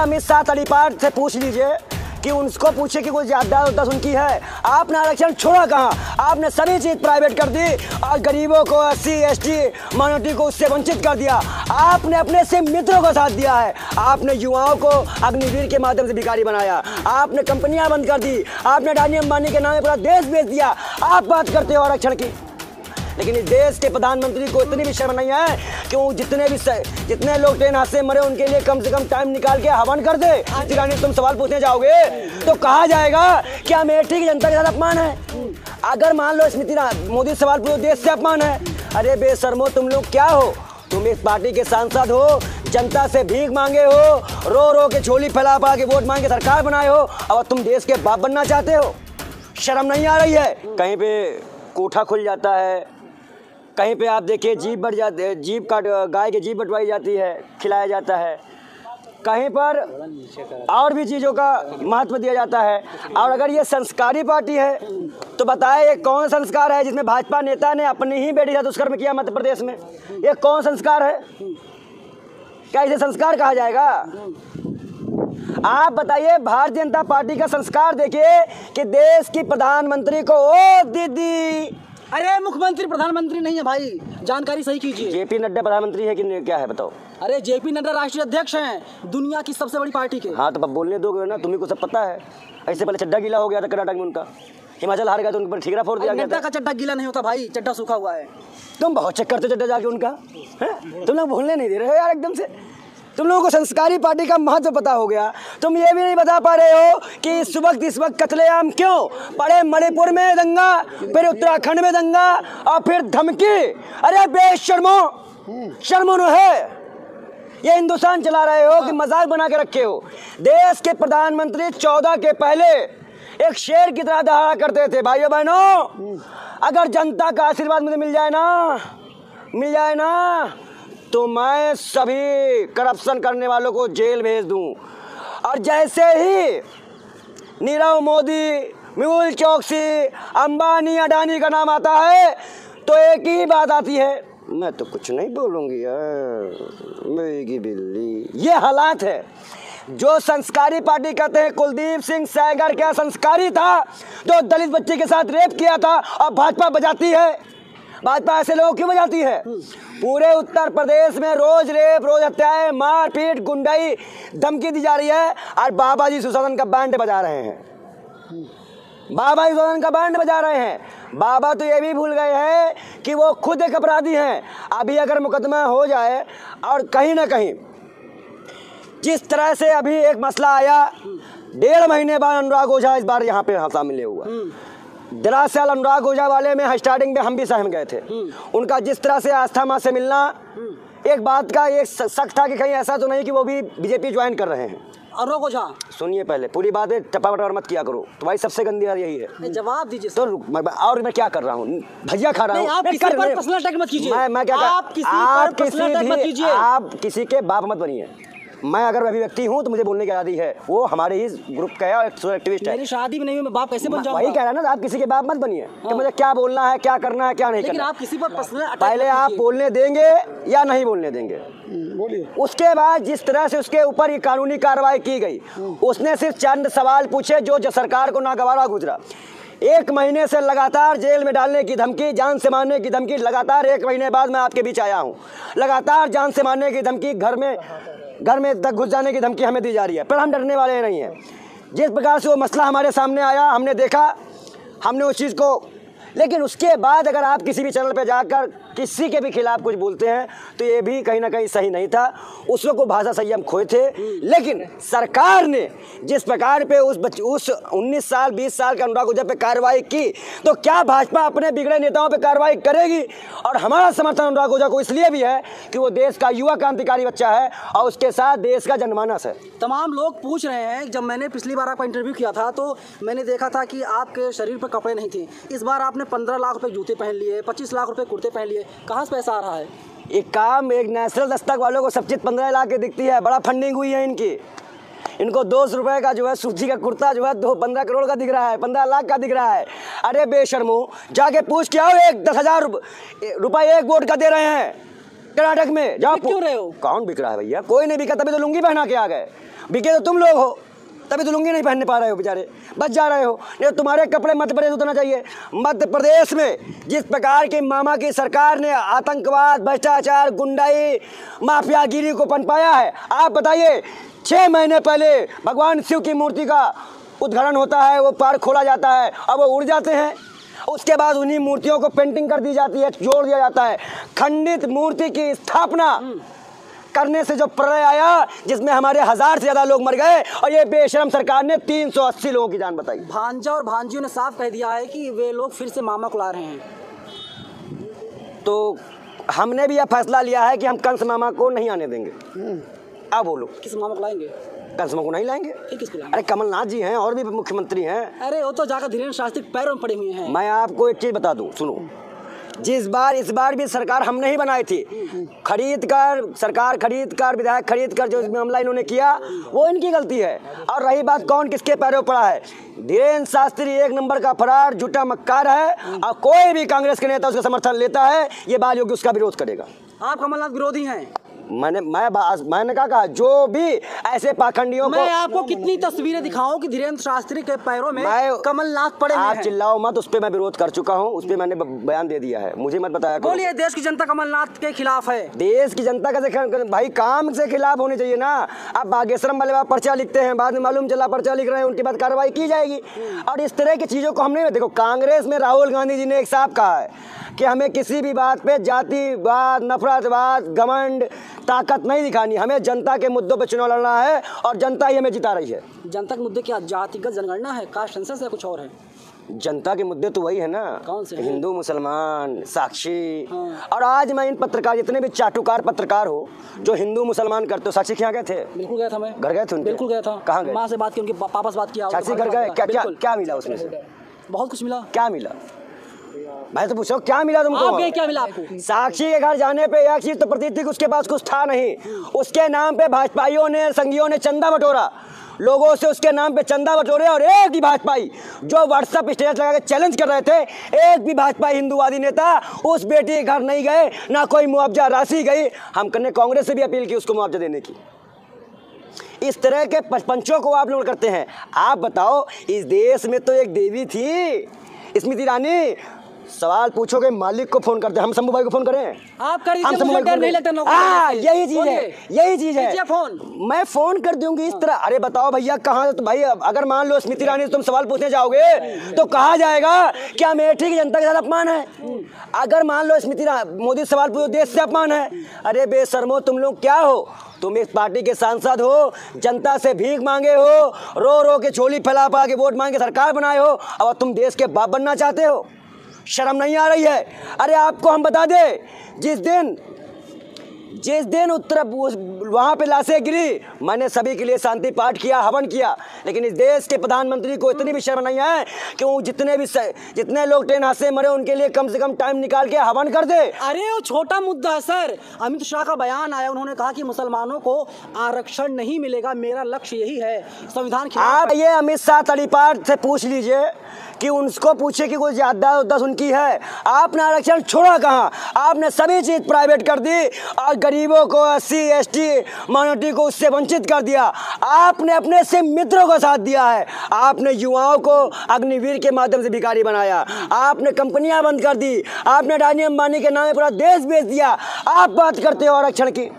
अमित शाह तड़ीपार से पूछ लीजिए कि उनको पूछे कि कोई याददाश्त उनकी है। आपने आरक्षण छोड़ा कहाँ? आपने सभी चीज़ प्राइवेट कर दी और गरीबों को, SC ST माइनॉरिटी को उससे वंचित कर दिया। आपने अपने से मित्रों का साथ दिया है। आपने युवाओं को अग्निवीर के माध्यम से भिखारी बनाया। आपने कंपनियां बंद कर दी। आपने अडानी अंबानी के नाम पर देश बेच दिया। आप बात करते हो आरक्षण की, लेकिन इस देश के प्रधानमंत्री को इतनी भी शर्म नहीं है कि वो जितने लोग ट्रेन हादसे मरे उनके लिए कम से कम टाइम निकाल के हवन कर दे। रानी तुम सवाल पूछने जाओगे तो कहा जाएगा कि अमेठी की जनता के साथ अपमान है। अगर मान लो स्मृति मोदी सवाल पूछो देश से अपमान है। अरे बेशर्मो, तुम लोग क्या हो? तुम इस पार्टी के सांसद हो, जनता से भीख मांगे हो, रो रो के झोली फैला पा के वोट मांग के सरकार बनाए हो, और तुम देश के बाप बनना चाहते हो। शर्म नहीं आ रही है? कहीं पे कोठा खुल जाता है, कहीं पे आप देखिए जीप बढ़ जाती है, जीप काट गाय की जीप बंटवाई जाती है, खिलाया जाता है, कहीं पर और भी चीज़ों का महत्व दिया जाता है। और अगर ये संस्कारी पार्टी है तो बताए ये कौन संस्कार है जिसमें भाजपा नेता ने अपनी ही बेटी का दुष्कर्म किया मध्य प्रदेश में? ये कौन संस्कार है? क्या इसे संस्कार कहा जाएगा? आप बताइए, भारतीय जनता पार्टी का संस्कार देखिए कि देश की प्रधानमंत्री को ओ दीदी, अरे मुख्यमंत्री प्रधानमंत्री नहीं है भाई, जानकारी सही कीजिए। JP नड्डा प्रधानमंत्री है कि क्या है बताओ? अरे JP नड्डा राष्ट्रीय अध्यक्ष हैं दुनिया की सबसे बड़ी पार्टी के। हाँ तो अब बोलने दोगे ना, तुम्ही को सब पता है। ऐसे पहले चड्डा गीला हो गया था कर्नाटक में उनका, हिमाचल हार गया तो उन पर ठीकरा फोड़ दिया गया था। नड्डा का चड्डा गीला नहीं होता भाई, चड्डा सूखा हुआ है। तुम बहुत चेक करते चड्डा जाके उनका, तुम लोग भूलने नहीं दे रहे हो यार एकदम से। तुम लोगों को संस्कारी पार्टी का महत्व पता हो गया, तुम ये भी नहीं बता पा रहे हो कि इस वक्त कत्लेआम क्यों पड़े? मणिपुर में दंगा, फिर उत्तराखंड में दंगा और फिर धमकी। अरे बेशर्मो, शर्मो न है, ये हिंदुस्तान चला रहे हो कि मजाक बना के रखे हो? देश के प्रधानमंत्री 14 के पहले एक शेर की तरह दहाड़ा करते थे। भाइयों बहनों, अगर जनता का आशीर्वाद मुझे मिल जाए ना तो मैं सभी करप्शन करने वालों को जेल भेज दूं। और जैसे ही नीरव मोदी, मेहुल चोकसी, अंबानी, अडानी का नाम आता है तो एक ही बात आती है, मैं तो कुछ नहीं बोलूँगी यार, मेरी बिल्ली। ये हालात है। जो संस्कारी पार्टी कहते हैं, कुलदीप सिंह सेंगर क्या संस्कारी था? जो दलित बच्चे के साथ रेप किया था, और भाजपा बजाती है। भाजपा ऐसे लोग क्यों बजाती है? पूरे उत्तर प्रदेश में रोज रेप, रोज हत्याएं, मारपीट, गुंडाई, धमकी दी जा रही है, और बाबा जी सुशासन का बैंड बजा रहे हैं। बाबा जी सुशासन का बैंड बजा रहे हैं। बाबा तो ये भी भूल गए हैं कि वो खुद एक अपराधी हैं। अभी अगर मुकदमा हो जाए, और कहीं ना कहीं जिस तरह से अभी एक मसला आया, 1.5 महीने बाद अनुराग ओझा इस बार यहाँ पे शामिल हुआ। दरअसल अनुराग ओझा वाले में स्टार्टिंग में हम भी सहम गए थे। उनका जिस तरह से आस्था माँ से मिलना, एक बात का एक शक था कि कहीं ऐसा तो नहीं कि वो भी BJP ज्वाइन कर रहे हैं। अनुराग ओझा, सुनिए पहले पूरी बात है, टपावट मत किया करो, तुम्हारी सबसे गंदी बात यही है। जवाब दीजिए तो और मैं क्या कर रहा हूँ? भैया खा रहा हूँ। आप किसी पर पर्सनल अटैक मत कीजिए। मैं क्या आप किसी के बाप मत बनिए। मैं अगर अभिव्यक्ति हूँ तो मुझे बोलने की आज़ादी है। वो हमारे ही ग्रुप का है और एक एक्टिविस्ट है। मेरी शादी में नहीं हुई, मैं बाप कैसे बन जाऊंगा? वही कह रहा है ना, आप किसी के बाप मत बनिए कि मुझे क्या बोलना है, क्या करना है, क्या नहीं करना। लेकिन आप किसी पर पर्सनल अटैक पहले आप बोलने देंगे या नहीं बोलने देंगे? बोलिए। उसके बाद जिस तरह से उसके ऊपर ये कानूनी कार्रवाई की गई, उसने सिर्फ चंद सवाल पूछे जो सरकार को नागवारा गुजरा। 1 महीने से लगातार जेल में डालने की धमकी, जान से मारने की धमकी, लगातार 1 महीने बाद मैं आपके बीच आया हूँ। लगातार जान से मारने की धमकी, घर में तक घुस जाने की धमकी हमें दी जा रही है, पर हम डरने वाले नहीं हैं। जिस प्रकार से वो मसला हमारे सामने आया, हमने देखा, हमने उस चीज़ को, लेकिन उसके बाद अगर आप किसी भी चैनल पे जाकर किसी के भी खिलाफ कुछ बोलते हैं तो ये भी कहीं ना कहीं सही नहीं था। उस वक्त को भाषा संयम खोए थे, लेकिन सरकार ने जिस प्रकार पे उस 19 साल 20 साल के अनुराग ओझा पे कार्रवाई की, तो क्या भाजपा अपने बिगड़े नेताओं पे कार्रवाई करेगी? और हमारा समर्थन अनुराग ओझा को इसलिए भी है कि वो देश का युवा क्रांतिकारी बच्चा है और उसके साथ देश का जनमानस है। तमाम लोग पूछ रहे हैं, जब मैंने पिछली बार आपका इंटरव्यू किया था तो मैंने देखा था कि आपके शरीर पर कपड़े नहीं थे। इस बार आपने 15 लाख रुपए जूते पहन लिए, 25 लाख रुपए कुर्ते पहन लिए, कहाँ से पैसा आ रहा है? एक काम, एक नेशनल दस्तक वालों को सब चीज़ 15 लाख की दिखती है, बड़ा फंडिंग हुई है इनकी। इनको 200 रुपये का जो है सूती का कुर्ता जो है 15 करोड़ का दिख रहा है, 15 लाख का दिख रहा है। अरे बेशर्मो, जाके पूछ के आओ, 10,000 रुपये एक वोट का दे रहे हैं कर्नाटक में। जाओ क्यों रहे हो? कौन बिक रहा है भैया? कोई नहीं बिका, तभी तो लुंगी पहना के आ गए। बिके तो तुम लोग हो, तभी तो लुंगी नहीं पहनने पा रहे हो बेचारे, बच जा रहे हो। नहीं तो तुम्हारे कपड़े मध्य प्रदेश उतरना चाहिए। मध्य प्रदेश में जिस प्रकार की मामा की सरकार ने आतंकवाद, भ्रष्टाचार, गुंडाई, माफियागिरी को पनपाया है, आप बताइए 6 महीने पहले भगवान शिव की मूर्ति का उद्घाटन होता है, वो पार खोला जाता है और वो उड़ जाते हैं। उसके बाद उन्हीं मूर्तियों को पेंटिंग कर दी जाती है, जोड़ दिया जाता है। खंडित मूर्ति की स्थापना करने से जो प्रलय आया, जिसमें हमारे 1000 से ज़्यादा लोग मर गए और ये बेशरम सरकार ने 380 लोगों की जान बताई। भांजा और भांजियों ने साफ कह दिया है कि वे लोग फिर से मामा को ला रहे हैं। तो हमने भी यह फैसला लिया है कि हम कंस मामा को नहीं आने देंगे। अब बोलो, किस मामा को लाएंगे? कंस मामा को नहीं लाएंगे। फिर किसको लाएंगे? अरे कमलनाथ जी हैं और भी मुख्यमंत्री हैं। अरे वो तो जाकर धीरेन्द्र शास्त्री के पैरों में पड़े हुए हैं। मैं आपको एक चीज़ बता दूं, सुनो, इस बार भी सरकार हमने ही बनाई थी, सरकार खरीद कर, विधायक खरीद कर जो मामला इन्होंने किया वो इनकी गलती है। और रही बात कौन किसके पैरों पड़ा है, धीरेन्द्र शास्त्री 1 नंबर का फरार झूठा मक्कार है और कोई भी कांग्रेस के नेता उसका समर्थन लेता है, ये बात योगी उसका विरोध करेगा। आप कमलनाथ विरोधी हैं? मैंने कहा जो भी ऐसे पाखंडियों को, मैं आपको कितनी तस्वीरें दिखाऊं कि धीरेन्द्र शास्त्री के पैरों में कमलनाथ पड़े हुए हैं। आप चिल्लाओ मत, उस पर मैं विरोध कर चुका हूं, उस पर मैंने बयान दे दिया है, मुझे मत बताया करो। बोलिए, देश की जनता कमलनाथ के खिलाफ है। देश की जनता कैसे भाई, काम से खिलाफ होनी चाहिए ना। आप बागेश्वरम वाले बात पर्चा लिखते हैं, बाद में मालूम चला पर्चा लिख रहे हैं, उनके बाद कार्रवाई की जाएगी। और इस तरह की चीज़ों को हम नहीं, देखो कांग्रेस में राहुल गांधी जी ने एक साफ कहा है कि हमें किसी भी बात पे जातिवाद, नफरतवाद, घमंड, ताकत नहीं दिखानी, हमें जनता के मुद्दों पे चुनाव लड़ना है और जनता ही हमें जिता रही है। जनता के मुद्दे क्या जातिगत जनगणना है, कास्ट सेंसस है, कुछ और है? जनता के मुद्दे तो वही है ना, कौन से? हिंदू, मुसलमान, साक्षी। और आज मैं इन पत्रकार, जितने भी चाटुकार पत्रकार हो जो हिंदू मुसलमान करते हो, साक्षी के यहाँ गए थे? बिल्कुल गया था मैं। घर गए थे उनके? बिल्कुल गया था। कहाँ गए? माँ से बात की, उनके पापा से बात किया। साक्षी घर गए, क्या मिला उसमें से? बहुत कुछ मिला। क्या मिला? मैं तो पूछो क्या मिला तुमको? आप गए, क्या मिला आपको? साक्षी के घर जाने पे एक चीज तो प्रतीत थी कि उसके पास कुछ था नहीं। उसके नाम पे भाजपाइयों ने, संघियों ने चंदा बटोरा, लोगों से उसके नाम पे चंदा बटोरे, और एक भी भाजपाई जो व्हाट्सएप स्टेटस लगा के चैलेंज कर रहे थे, एक भी भाजपाई हिंदूवादी नेता उस बेटी के घर नहीं गए, ना कोई मुआवजा राशि गई। हम करने कांग्रेस से भी अपील की उसको मुआवजा देने की। इस तरह के पंचों को आप लोग करते हैं। आप बताओ, इस देश में तो एक देवी थी स्मृति ईरानी, सवाल पूछोगे मालिक को फोन करते, हम शंभू भाई को फोन करें? आप कर दीजिए, मुझे डर नहीं लगता। यही चीज है, यही चीज है। फोन मैं फोन कर दूंगी इस तरह। अरे बताओ भैया, कहाँ तो भाई, अगर मान लो स्मृति ईरानी तुम सवाल पूछने जाओगे तो कहा जाएगा क्या अमेठी की जनता के साथ अपमान है? अगर मान लो स्मृति मोदी सवाल पूछो, देश से अपमान है। अरे बेशर्मो, तुम लोग क्या हो? तुम इस पार्टी के सांसद हो, जनता से भीख मांगे हो, रो रो के झोली फैला पा के वोट मांग के सरकार बनाए हो, और तुम देश के बाप बनना चाहते हो? शर्म नहीं आ रही है? अरे आपको हम बता दें, जिस दिन उत्तर वहाँ पे लाशें गिरी, मैंने सभी के लिए शांति पाठ किया, हवन किया, लेकिन इस देश के प्रधानमंत्री को इतनी भी शर्म नहीं है कि वो जितने लोग ट्रेन हादसे मरे उनके लिए कम से कम टाइम निकाल के हवन कर दे। अरे वो छोटा मुद्दा है सर। अमित शाह का बयान आया, उन्होंने कहा कि मुसलमानों को आरक्षण नहीं मिलेगा, मेरा लक्ष्य यही है, संविधान खिलाफ। आप ये अमित शाह तड़ीपार से पूछ लीजिए कि उनको पूछे कि कोई ज्यादा उनकी है। आपने आरक्षण छोड़ा कहाँ? आपने सभी चीज़ प्राइवेट कर दी और गरीबों को, SC ST माइनॉरिटी को उससे वंचित कर दिया। आपने अपने से मित्रों का साथ दिया है। आपने युवाओं को अग्निवीर के माध्यम से भिखारी बनाया। आपने कंपनियां बंद कर दी। आपने अडानी अंबानी के नाम पे पूरा देश बेच दिया। आप बात करते हो आरक्षण की?